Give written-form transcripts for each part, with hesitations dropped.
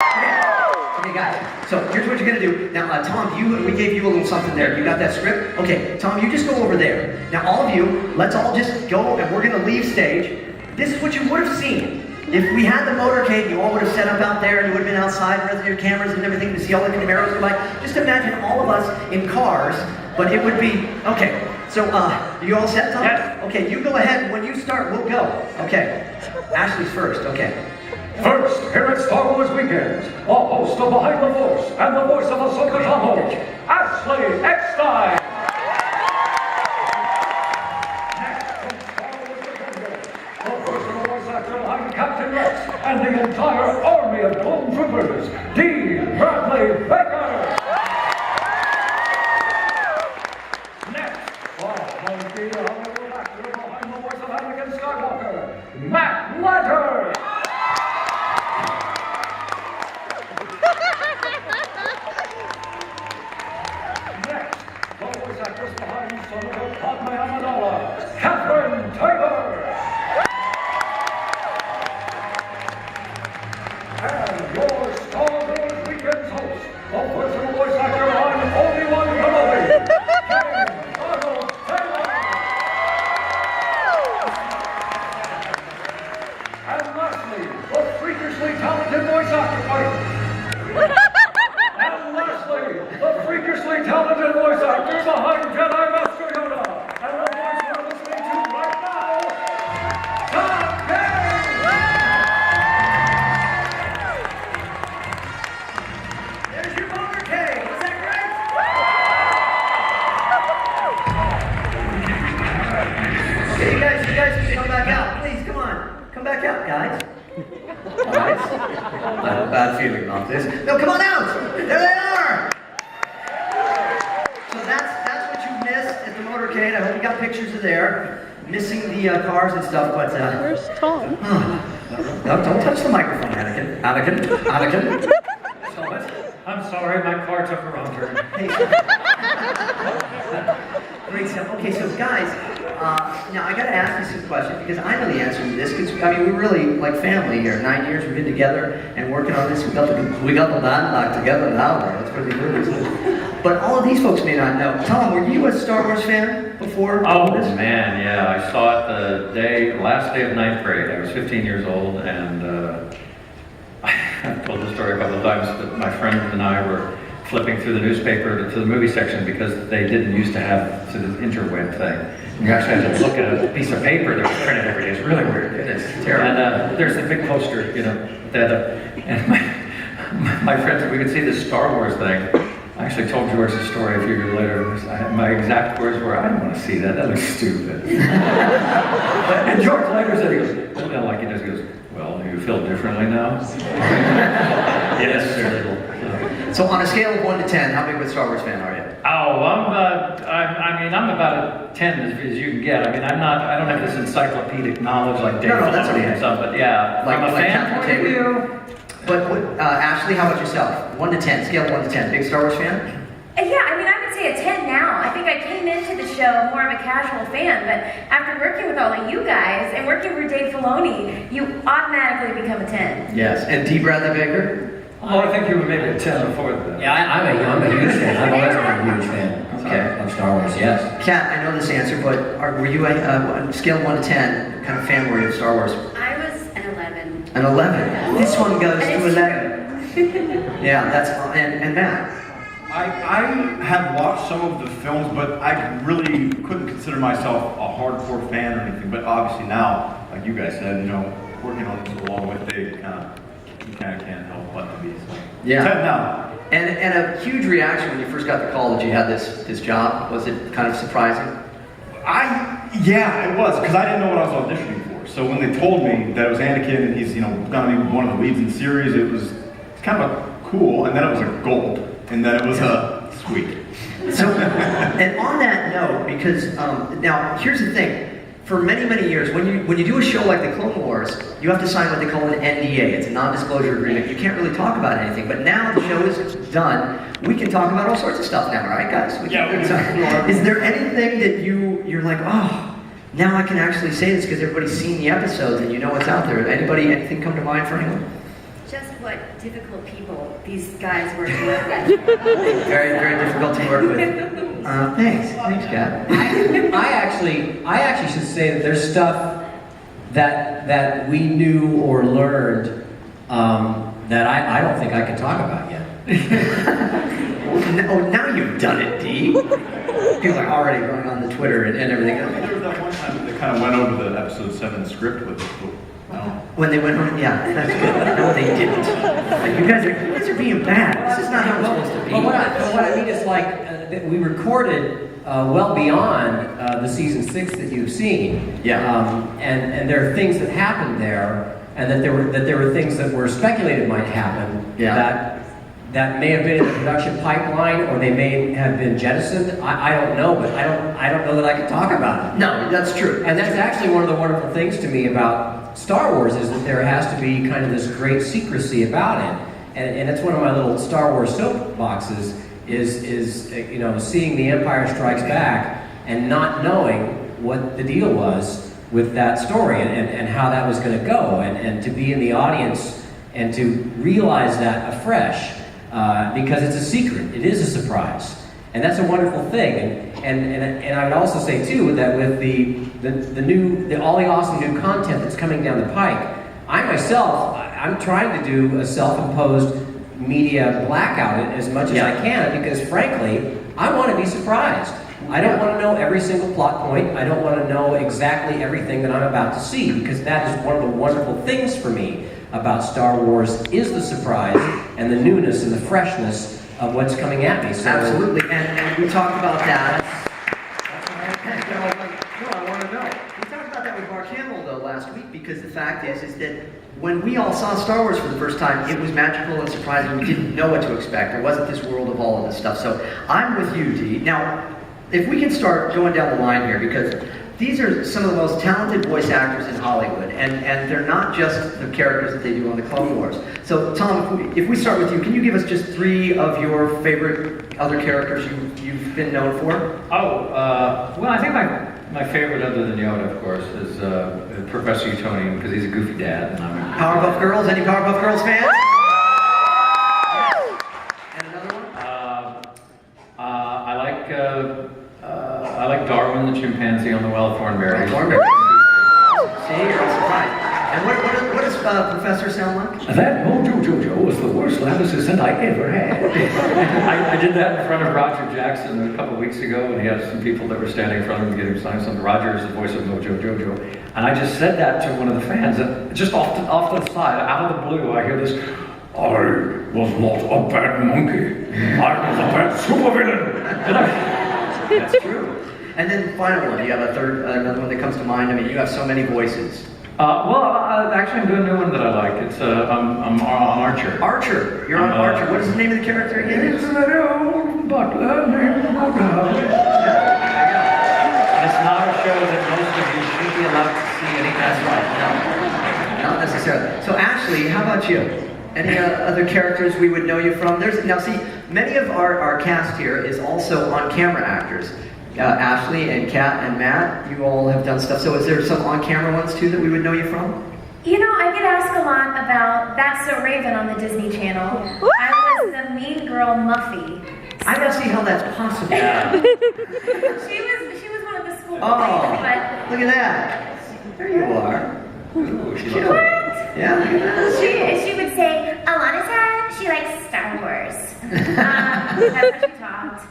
Okay, guys, so here's what you're gonna do. Now, Tom, we gave you a little something there. You got that script? Okay, Tom, you just go over there. Now, all of you, let's all just go, and we're gonna leave stage. This is what you would have seen. If we had the motorcade, you all would have set up out there, and you would have been outside with your cameras and everything to see all the Camaros go by. Just imagine all of us in cars, but it would be, okay. So, you all set, Tom? Yes. Okay, you go ahead. When you start, we'll go. Okay. Ashley's first, okay. First, here at Star Wars Weekend, a host of Behind the Force and the voice of Ahsoka Tano, Ashley Eckstein. Next, from Star Wars Weekend, the personal voice actor behind Captain Rex and the entire army of clone troopers, D. Bradley Baker. Next, the Hollywood actor behind the voice of Anakin Skywalker, Matt Lanter. Next, the voice actress behind Senator Padme Amidala, Catherine Taylor. And your Star Wars Weekend's host, the personal voice actor behind Obi-Wan Kenobi, James Arnold Taylor. And lastly, the freakishly talented voice actor, and lastly, the freakishly talented voice actor behind Jedi Master Yoda, and the voice we're listening to right now, Tom King! There's your motorcade. Is that great? Okay, you guys can come back out. Please, come on. Come back out, guys. Guys, I have a bad feeling about this. No, come on out! There they are! So that's what you missed at the motorcade. I hope you got pictures of there. Missing the cars and stuff, but... Where's Tom? No, don't touch the microphone, Anakin. Anakin. Stop it. I'm sorry, my car took a wrong turn. Hey. Great stuff. Okay, so guys, now I gotta ask you some questions because I know the answer to this. Because I mean, we're really like family here. 9 years we've been together and working on this. We got the band back together now. That's pretty good, isn't it? But all of these folks may not know. Tom, were you a Star Wars fan before? Oh this? man, yeah. I saw it the last day of ninth grade. I was 15 years old, and I've told the story a couple of times. But my friend and I were flipping through the newspaper to the movie section because they didn't used to have the interweb thing. You actually had to look at a piece of paper that was printed every day. It's really weird. It is terrible. And there's the big poster, you know, that, and my friends, we could see this Star Wars thing. I actually told George the story a few years later. My exact words were, "I don't want to see that. That looks stupid." And George later said, he goes, well, like he does, he goes, "Well, do you feel differently now?" Yes, sir. So on a scale of 1 to 10, how big of a Star Wars fan are you? Oh, I'm about a 10 as you can get. I mean, I don't have this encyclopedic knowledge like Dave that's Filoni okay. and stuff, but yeah, Like from a fan Captain point of Taylor. view. But Ashley, how about yourself? 1 to 10, scale of 1 to 10. Big Star Wars fan? Yeah, I mean, I would say a 10 now. I think I came into the show more of a casual fan, but after working with all of you guys and working for Dave Filoni, you automatically become a 10. Yes. And D. Bradley Baker? Oh, I think you were maybe a 10 before that. Yeah, I'm a huge fan. I've always been a huge fan Okay. of Star Wars, yes. Kat, I know this answer, but were you a scale of 1 to 10? What kind of fan were you of Star Wars? I was an 11. An 11. This one goes And to it's 11. Yeah, that's and Matt. I had watched some of the films, but I really couldn't consider myself a hardcore fan or anything. But obviously now, like you guys said, you know, working on this along with Dave, you kind of can't help but to be. So. Yeah. 10 now. And a huge reaction when you first got the call that you had this job. Was it kind of surprising? Yeah, it was, because I didn't know what I was auditioning for. So when they told me that it was Anakin and he's, gonna be one of the leads in the series, it was kind of a cool, and then it was a gold, and then it was a sweet. So, and on that note, because now here's the thing. For many, many years, when you do a show like the Clone Wars, you have to sign what they call an NDA. It's a non-disclosure agreement. You can't really talk about anything. But now the show is done, we can talk about all sorts of stuff now, right, guys? Is there anything that you're like, oh, now I can actually say this because everybody's seen the episodes and you know what's out there? Anything come to mind for anyone? Just what difficult people these guys were to work with. Very, very difficult to work with. Thanks, Kat. I actually should say that there's stuff that we knew or learned that I don't think I can talk about yet. Oh, now you've done it, Dee. People are already going on the Twitter and everything. There was that one time that they kind of went over the episode 7 script with us. When they went home, yeah, that's good. No, they didn't. Like, you guys are being bad. This is not how it's supposed to be. But what I mean is that we recorded well beyond the season 6 that you've seen. Yeah. And there are things that happened there, and that there were things that were speculated might happen. Yeah. That may have been in the production pipeline, or they may have been jettisoned. I don't know, but I don't know that I can talk about it. No, that's true. And that's actually one of the wonderful things to me about Star Wars, is that there has to be kind of this great secrecy about it. And it's one of my little Star Wars soapboxes, is you know, seeing The Empire Strikes Back and not knowing what the deal was with that story and how that was going to go, and to be in the audience and to realize that afresh. Because it's a secret, it is a surprise, and that's a wonderful thing. And I would also say too that with all the awesome new content that's coming down the pike, I'm trying to do a self-imposed media blackout as much as I can, because frankly, I want to be surprised. I don't want to know every single plot point. I don't want to know exactly everything that I'm about to see, because that is one of the wonderful things for me about Star Wars, is the surprise and the newness and the freshness of what's coming at me. So, absolutely, and we talked about that. I want to know. We talked about that with Mark Hamill though last week, because the fact is that when we all saw Star Wars for the first time, it was magical and surprising. We didn't know what to expect. There wasn't this world of all of this stuff. So I'm with you, Dee. Now, if we can start going down the line here, because these are some of the most talented voice actors in Hollywood, and they're not just the characters that they do on the Clone Wars. So, Tom, if we start with you, can you give us just 3 of your favorite other characters you've been known for? Well, I think my favorite, other than Yoda, of course, is Professor Utonium, because he's a goofy dad. And Powerpuff Girls? Any Powerpuff Girls fans? And another one? I like Darwin, the chimpanzee on the well-thorn berries. Thornberry. See, you're all surprised. And what does Professor sound like? That Mojo Jojo was the worst lab assistant I ever had. I did that in front of Roger Jackson a couple of weeks ago, and he had some people that were standing in front of him to get him signed something. Roger is the voice of Mojo Jojo. And I just said that to one of the fans, and just off the side, out of the blue, I hear this, I was not a bad monkey. I was a bad supervillain. That's true. And then the final one, do you have another one that comes to mind? I mean, you have so many voices. Actually, I'm doing a new one that I like. It's I'm on Archer. Archer. You're on Archer. What is the name of the character again? It's a very old butler named Saga. It's not a show that most of you should be allowed to see anything. That's right. No, not necessarily. So, Ashley, how about you? Any other characters we would know you from? Now, see, many of our cast here is also on-camera actors. Ashley and Kat and Matt, you all have done stuff. So is there some on-camera ones too that we would know you from? You know, I get asked a lot about That's So Raven on the Disney Channel. I was the mean girl Muffy. I don't see how that's possible. she was one of the school boys, but look at that. There you are. Ooh, she's what? Yeah, look at that. She would say, Alana said she likes Star Wars. That's how she talked.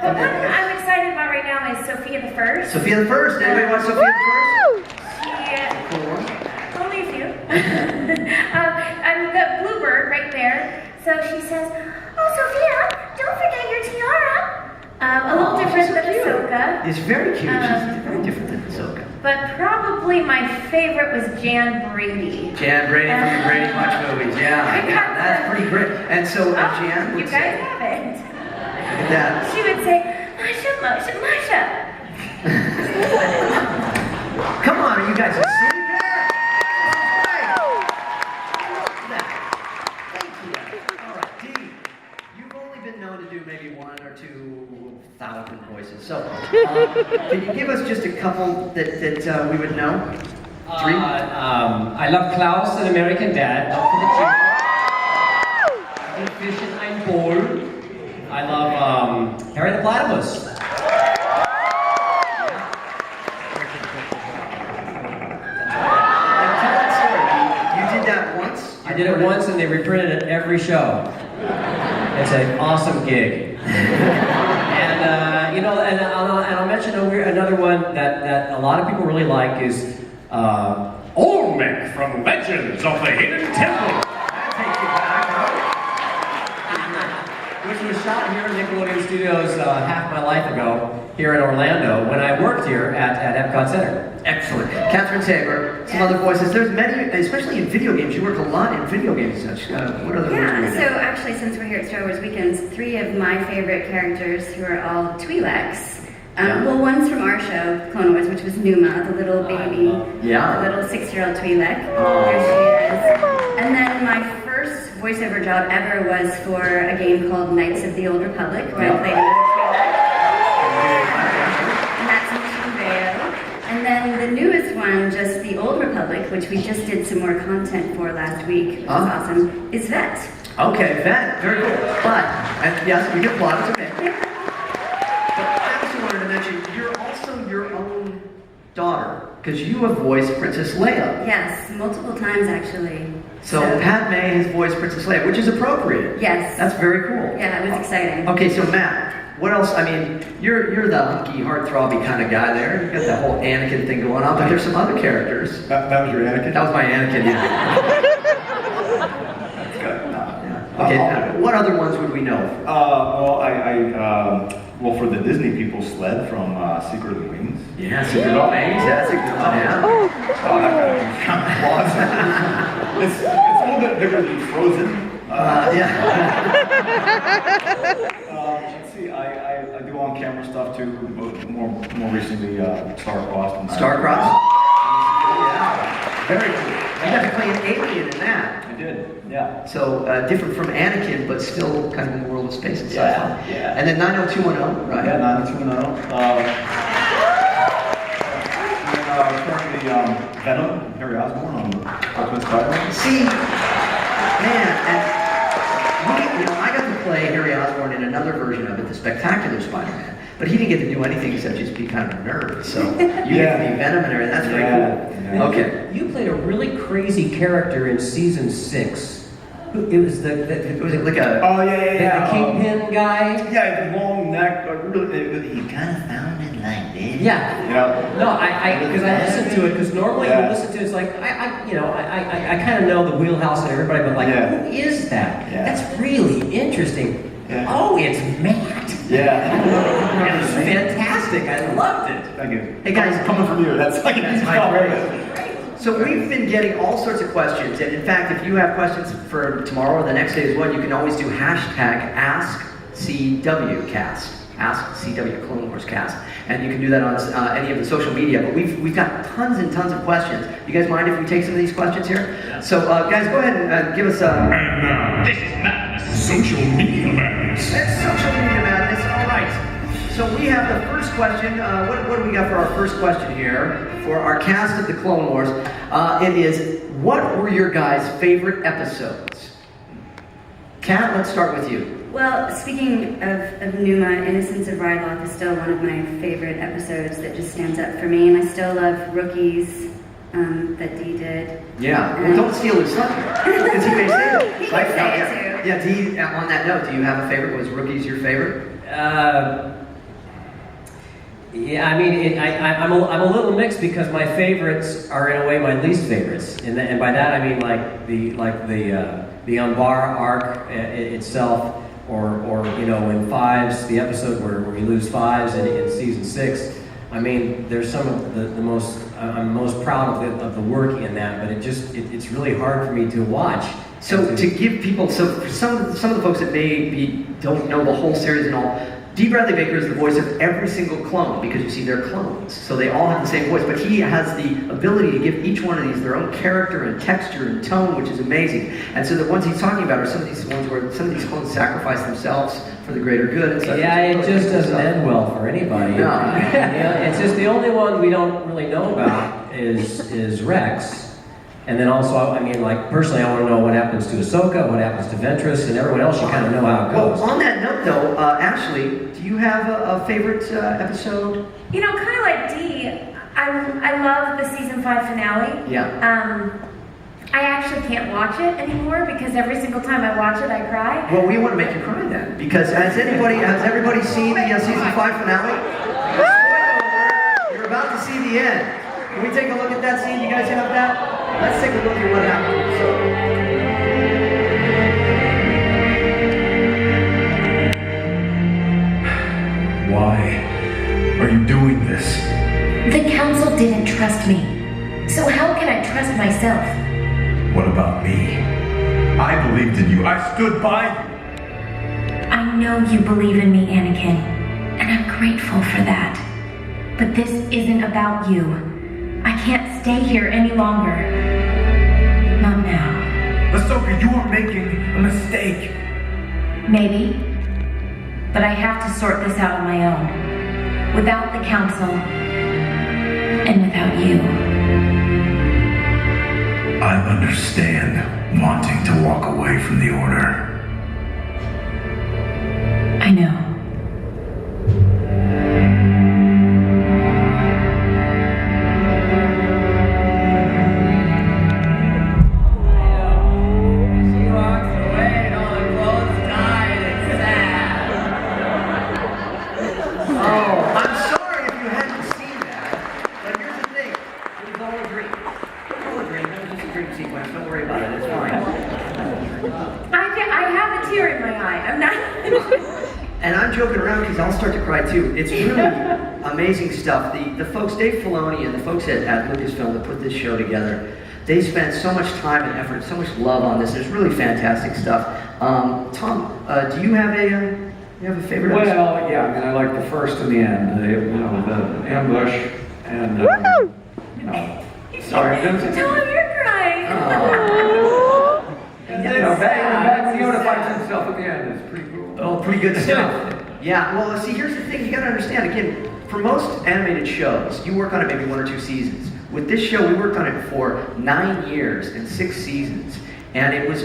But one I'm excited about right now is Sophia the First. Sophia the First. Anybody watch Sophia the First? Only a few. The bluebird right there. So she says, "Oh, Sophia, don't forget your tiara." A little different than Ahsoka. It's very cute. She's very different than Ahsoka. But probably my favorite was Jan Brady. Jan Brady from the Brady Bunch movies. Yeah, that's pretty great. And so Jan would you say, guys have it. look at that. She would say, Masha, Masha, Masha. Come on, are you guys sitting there? Thank you. All right, Dee, you've only been known to do maybe 1 or 2,000 voices. So, can you give us just a couple that we would know? 3? I love Klaus, an American Dad. Not for the I'm Paul. I love Harry the Platypus. I did it once and they reprinted it every show. It's an awesome gig. And, and I'll mention another one that a lot of people really like is Olmec from Legends of the Hidden Temple. Which was shot here in Nickelodeon Studios half my life ago here in Orlando when I worked here at Epcot Center. Excellent. Catherine Saber, some other voices. There's many, especially in video games. You work a lot in video games and such. What other ones? So actually, since we're here at Star Wars Weekends, 3 of my favorite characters who are all Twi'leks. Well, one's from our show, Clone Wars, which was Numa, the little baby, the little 6-year-old Twi'lek. There she is. And then my first voiceover job ever was for a game called Knights of the Old Republic, where I played another Twi'lek. And that's Mission Vale. And then the newest one, just the Old Republic, which we just did some more content for last week, which is awesome, is Vet. Okay, Vet, very cool. But, and yes, we can applaud it, okay. But I also wanted to mention, you're also your own daughter, because you have voiced Princess Leia. Yes, multiple times actually. So Padme has voiced Princess Leia, which is appropriate. Yes. That's very cool. Yeah, it was exciting. Okay, so Matt, what else? I mean, you're the hunky, heartthrobby kind of guy there. You got that whole Anakin thing going on, but there's some other characters. That was your Anakin? That was my Anakin, yeah. That's good. Okay, what other ones would we know? Well, for the Disney people, Sled from Secret of the Wings. Yeah, Secret of the Wings. That's a good one, yeah. That kind of lost. It's a little bit bigger than Frozen. Let's see, I do on-camera stuff too. More recently, Star-Crossed. Star-Crossed? Yeah, very cool. You got to play an alien in that. I did, yeah. So different from Anakin, but still kind of in the world of space and sci-fi. Yeah. And then 90210, right? Yeah, 90210. Currently, Venom, Harry Osborn on Ultimate Spider-Man. See, man, and I got to play Harry Osborn in another version of it, the Spectacular Spider-Man. But he didn't get to do anything except just be kind of a nerd. So you get to be Venom and everything. That's very cool. Yeah. Okay. You played a really crazy character in season 6. It was It was like a... Oh, yeah. The Kingpin guy. Yeah, the long neck. He kind of sounded like this. Yeah. Yeah. No, because I listened to it, because normally you listen to it, it's like, I kind of know the wheelhouse of everybody, but like, who is that? Yeah. That's really interesting. Yeah. Oh, it's Matt. Yeah. It was fantastic. I loved it. Thank you. Hey guys, coming from you, that's like my praise. So we've been getting all sorts of questions, and in fact, if you have questions for tomorrow or the next day as well, you can always do hashtag AskCWCast. Ask CW Clone Wars Cast, and you can do that on any of the social media. But we've got tons and tons of questions. You guys mind if we take some of these questions here? Yeah. So guys, go ahead and give us a. And now, this is madness. Social media madness. It's social media madness. All right. So we have the first question. What do we got for our first question here for our cast of the Clone Wars? It is, what were your guys' favorite episodes? Kat, let's start with you. Well, speaking of Numa, Innocence of Ryloth is still one of my favorite episodes that just stands up for me, and I still love Rookies that Dee did. Yeah, well, don't steal his thunder, because he may say it. He can say it too. Yeah, Dee, on that note, do you have a favorite? Was Rookies your favorite? Yeah, I mean, I'm a little mixed because my favorites are in a way my least favorites, and by that I mean like the Umbar arc itself, or in Fives, the episode where we lose Fives in season 6. I mean, there's some of the most I'm most proud of the work in that, but it's really hard for me to watch. So to give people, so for some of the folks that don't know the whole series and all, D. Bradley Baker is the voice of every single clone, because you see they're clones, so they all have the same voice, but he has the ability to give each one of these their own character and texture and tone, which is amazing. And so the ones he's talking about are some of these ones where some of these clones sacrifice themselves for the greater good and such. Yeah, it just doesn't end well for anybody. No. It's just the only one we don't really know about is Rex. And then also, I mean, like, personally, I want to know what happens to Ahsoka, what happens to Ventress, and everyone else, you kind of know how it goes. Well, on that note, though, Ashley, do you have a favorite episode? You know, kind of like Dee, I love the season 5 finale. Yeah. I actually can't watch it anymore because every single time I watch it, I cry. Well, we want to make you cry then, because has everybody seen the season 5 finale? Spoiler alert, you're about to see the end. Can we take a look at that scene? You guys have that? Let's take a look at what happened. Why are you doing this? The council didn't trust me. So how can I trust myself? What about me? I believed in you. I stood by you. I know you believe in me, Anakin, and I'm grateful for that. But this isn't about you. I can't stay here any longer. Not now. Ahsoka, you are making a mistake. Maybe. But I have to sort this out on my own. Without the council. And without you. I understand wanting to walk away from the Order. I know. She walks away and all her clothes die and it's sad. Oh, I'm sorry if you hadn't seen that, but here's the thing. It was all a dream. All a dream. It was just a dream sequence. Don't worry about it. It's fine. I have a tear in my eye. I'm not... And I'm joking around because I'll start to cry too. It's really amazing stuff. The folks, Dave Filoni and the folks at Lucasfilm that put this show together, they spent so much time and effort, so much love on this. It's really fantastic stuff. Tom, do you have a favorite episode? Well, yeah, I mean, I like the first and the end, the ambush, and, sorry, Tom, you're crying. Back Yoda fights himself at the end. It's pretty cool. Oh, pretty good stuff. Yeah, well, see, here's the thing. You got to understand, again, for most animated shows, you work on it maybe 1 or 2 seasons. With this show, we worked on it for 9 years and 6 seasons. And it was,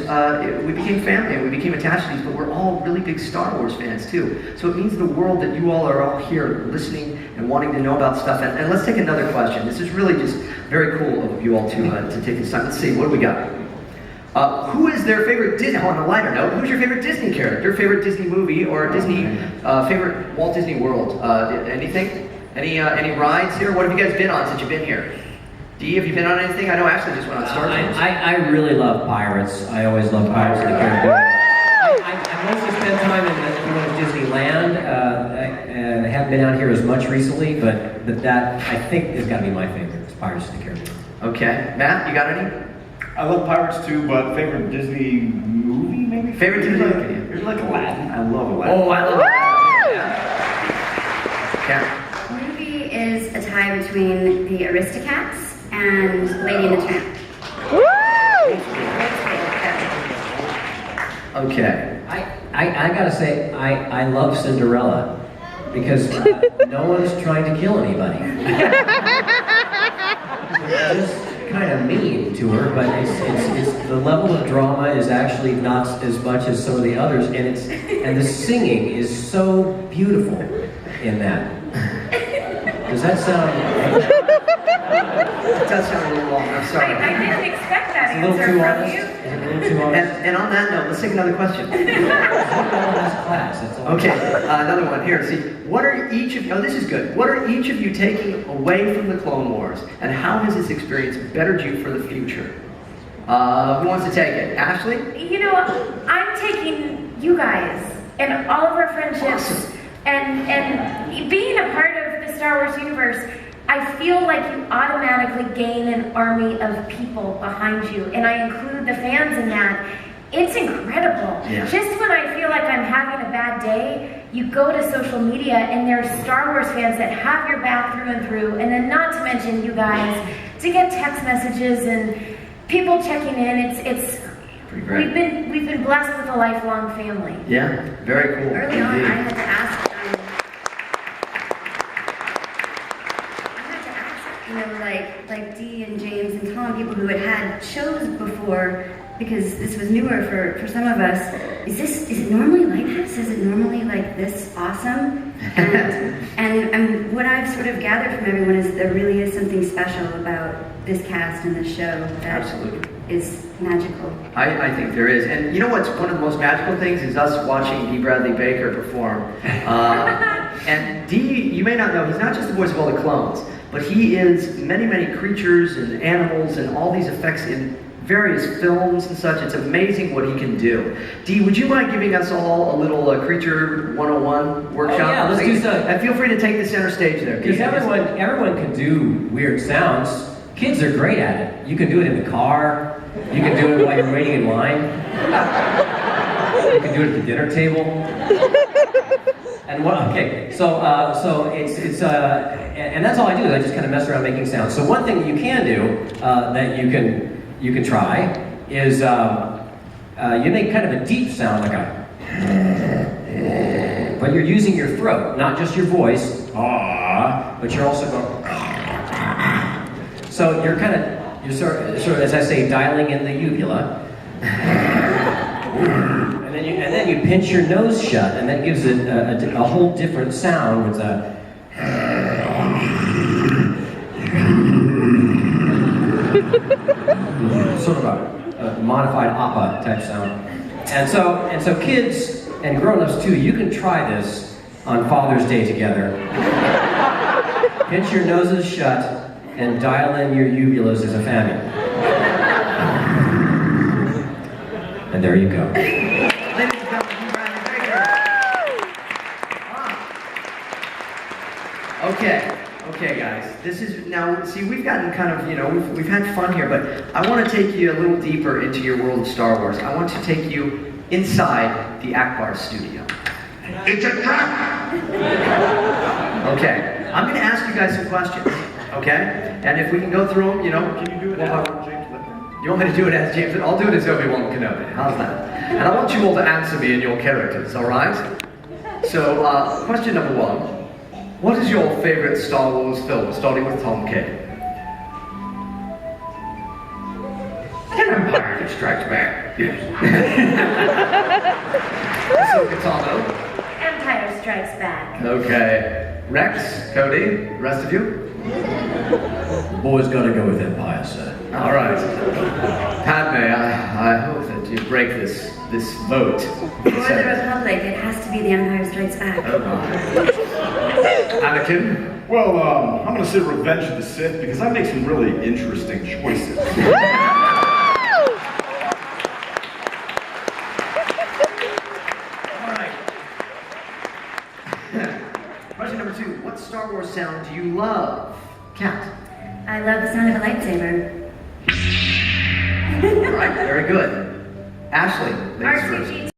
we became family and we became attached to these, but we're all really big Star Wars fans too. So it means the world that you all are all here listening and wanting to know about stuff. And let's take another question. This is really just very cool of you all to take this time. Let's see, what do we got? Who is their favorite Disney, on a lighter note, who's your favorite Disney character, favorite Disney movie, or Disney, favorite Walt Disney World? Anything? Any rides here? What have you guys been on since you've been here? Dee, have you been on anything? I know Ashley just went on Star Wars. I really love Pirates. I always love Pirates of the Caribbean. I mostly spend time in Disneyland. I haven't been out here as much recently, but that, I think, is got to be my favorite, is Pirates of the Caribbean. Okay. Matt, you got any? I love Pirates too, but favorite Disney movie maybe? Favorite Disney movie? You're like Aladdin. I love Aladdin. Oh, I love it. Yeah. Movie is a tie between the Aristocats and Lady and the Tramp. Okay. I gotta say, I love Cinderella because no one's trying to kill anybody. Just kind of mean to her, but it's the level of drama is actually not as much as some of the others, and the singing is so beautiful in that. Does that sound? It does sound a little long. I'm sorry. I didn't expect that It's a little answer too from honest. you. Is it a little too honest? And on that note, let's take another question. Class. That's all. Okay, another one here. See, what are each of you? Oh, this is good. What are each of you taking away from the Clone Wars, and how has this experience bettered you for the future? Who wants to take it? Ashley? You know, I'm taking you guys and all of our friendships and being a part of the Star Wars universe. I feel like you automatically gain an army of people behind you, and I include the fans in that. It's incredible. Yeah. Just when I feel like I'm having a bad day, you go to social media and there's Star Wars fans that have your back through and through, and then not to mention you guys, to get text messages and people checking in. It's Pretty great. we've been blessed with a lifelong family. Yeah, very cool. Early on, Indeed. I had to ask like Dee and James and Tom, people who had had shows before, because this was newer for some of us. Is it normally like this? Is it normally like this awesome? And what I've sort of gathered from everyone is there really is something special about this cast and this show that Absolutely. is magical. I think there is. And you know what's one of the most magical things is us watching Dee Bradley Baker perform. And Dee, you may not know, he's not just the voice of all the clones, but he is many, many creatures and animals and all these effects in various films and such. It's amazing what he can do. Dee, would you mind giving us all a little Creature 101 workshop? Oh, yeah, let's do so. And feel free to take the center stage there. Because everyone can do weird sounds. Kids are great at it. You can do it in the car. You can do it while you're waiting in line. You can do it at the dinner table. And and that's all I do. Is I just kind of mess around making sounds. So one thing you can do that you can try is you make kind of a deep sound, like a, but you're using your throat, not just your voice. But you're also going. So you're sort of, as I say, dialing in the uvula. And then you pinch your nose shut, and that gives it a whole different sound with a sort of a modified opera type sound. And so kids and grown-ups too, you can try this on Father's Day together. Pinch your noses shut and dial in your uvulas as a family. And there you go. Ladies and gentlemen, Dee Bradley Baker. Okay, guys. This is now. See, we've gotten kind of, we've had fun here, but I want to take you a little deeper into your world of Star Wars. I want to take you inside the Akbar studio. It's a trap! Okay, I'm going to ask you guys some questions. Okay, and if we can go through them, Can you do it as James Lippert? You want me to do it as James? I'll do it as Obi-Wan Kenobi. How's that? And I want you all to answer me in your characters, all right? So, question number one. What is your favorite Star Wars film, starting with Tom K? Empire Strikes Back. Yes. So, Katano. Empire Strikes Back. Okay. Rex, Cody, rest of you? Boys gotta go with Empire, sir. All right. Padme, I hope that you break this vote. For the Republic, it has to be The Empire Strikes Back. Oh, Anakin? Well, I'm going to say Revenge of the Sith because I make some really interesting choices. All right. Question number two. What Star Wars sound do you love? Kat. I love the sound of a lightsaber. All right, very good. Ashley, ladies first. R2D2.